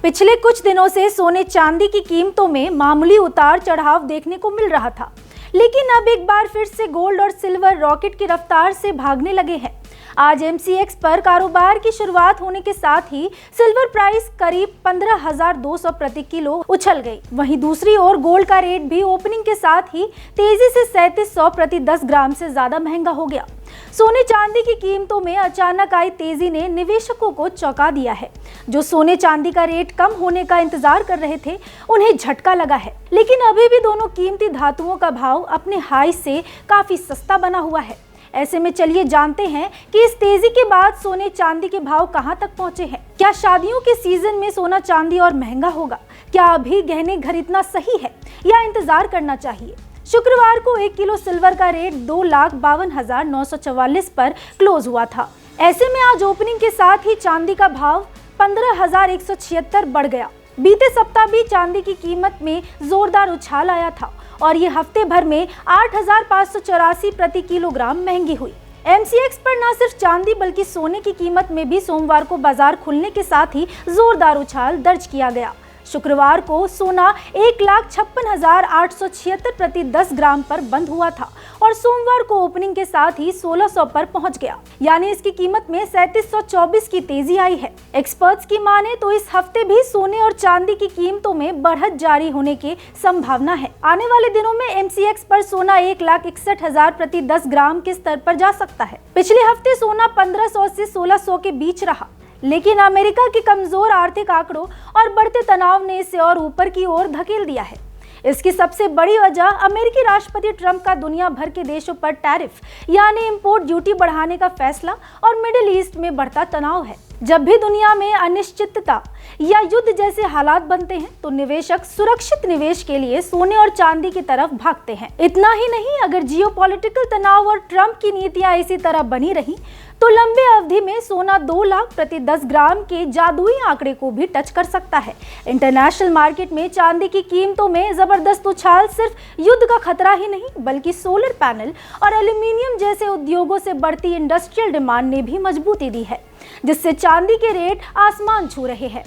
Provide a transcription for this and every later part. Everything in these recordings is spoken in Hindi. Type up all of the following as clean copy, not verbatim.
पिछले कुछ दिनों से सोने चांदी की कीमतों में मामूली उतार चढ़ाव देखने को मिल रहा था, लेकिन अब एक बार फिर से गोल्ड और सिल्वर रॉकेट की रफ्तार से भागने लगे हैं। आज एमसीएक्स पर कारोबार की शुरुआत होने के साथ ही सिल्वर प्राइस करीब 15,200 प्रति किलो उछल गई। वहीं दूसरी ओर गोल्ड का रेट भी ओपनिंग के साथ ही तेजी से 3700 प्रति 10 ग्राम से ज्यादा महंगा हो गया। सोने चांदी की कीमतों में अचानक आई तेजी ने निवेशकों को चौंका दिया है। जो सोने चांदी का रेट कम होने का इंतजार कर रहे थे, उन्हें झटका लगा है, लेकिन अभी भी दोनों कीमती धातुओं का भाव अपने हाई से काफी सस्ता बना हुआ है। ऐसे में चलिए जानते हैं कि इस तेजी के बाद सोने चांदी के भाव कहां तक पहुंचे हैं। क्या शादियों के सीजन में सोना चांदी और महंगा होगा? क्या अभी गहने खरीदना सही है या इंतजार करना चाहिए? शुक्रवार को 1 किलो सिल्वर का रेट 2,52,944 पर क्लोज हुआ था। ऐसे में आज ओपनिंग के साथ ही चांदी का भाव 15,176 बढ़ गया। बीते सप्ताह भी चांदी की कीमत में जोरदार उछाल आया था और ये हफ्ते भर में 8,584 प्रति किलोग्राम महंगी हुई। एमसीएक्स पर न सिर्फ चांदी बल्कि सोने की कीमत में भी सोमवार को बाजार खुलने के साथ ही जोरदार उछाल दर्ज किया गया। शुक्रवार को सोना 1,56,876 प्रति 10 ग्राम पर बंद हुआ था और सोमवार को ओपनिंग के साथ ही 1600 पर पहुंच गया, यानी इसकी कीमत में 3724 की तेजी आई है। एक्सपर्ट्स की माने तो इस हफ्ते भी सोने और चांदी की कीमतों में बढ़त जारी होने की संभावना है। आने वाले दिनों में एमसीएक्स पर सोना 1,61,000 प्रति 10 ग्राम के स्तर पर जा सकता है। पिछले हफ्ते सोना 1500 से 1600 के बीच रहा, लेकिन अमेरिका के कमजोर आर्थिक आंकड़ों और बढ़ते तनाव ने इसे और ऊपर की ओर धकेल दिया है। इसकी सबसे बड़ी वजह अमेरिकी राष्ट्रपति ट्रंप का दुनिया भर के देशों पर टैरिफ यानी इंपोर्ट ड्यूटी बढ़ाने का फैसला और मिडिल ईस्ट में बढ़ता तनाव है। जब भी दुनिया में अनिश्चितता या युद्ध जैसे हालात बनते हैं तो निवेशक सुरक्षित निवेश के लिए सोने और चांदी की तरफ भागते हैं। इतना ही नहीं, अगर जियोपॉलिटिकल तनाव और ट्रंप की नीतियां इसी तरह बनी रही तो लंबे अवधि में सोना 2 लाख प्रति 10 ग्राम के जादुई आंकड़े को भी टच कर सकता है। इंटरनेशनल मार्केट में चांदी की कीमतों में जबरदस्त उछाल सिर्फ युद्ध का खतरा ही नहीं बल्कि सोलर पैनल और एल्यूमिनियम जैसे उद्योगों से बढ़ती इंडस्ट्रियल डिमांड ने भी मजबूती दी है, जिससे चांदी के रेट आसमान छू रहे हैं।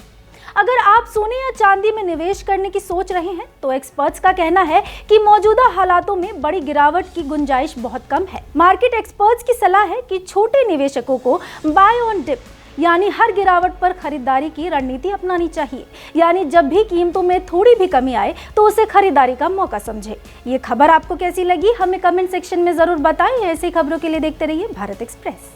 अगर आप सोने या चांदी में निवेश करने की सोच रहे हैं तो एक्सपर्ट्स का कहना है कि मौजूदा हालातों में बड़ी गिरावट की गुंजाइश बहुत कम है। मार्केट एक्सपर्ट्स की सलाह है कि छोटे निवेशकों को बाय ऑन डिप यानी हर गिरावट पर खरीदारी की रणनीति अपनानी चाहिए, यानी जब भी कीमतों में थोड़ी भी कमी आए तो उसे खरीदारी का मौका समझे। ये खबर आपको कैसी लगी हमें कमेंट सेक्शन में जरूर बताएं। ऐसी खबरों के लिए देखते रहिए भारत एक्सप्रेस।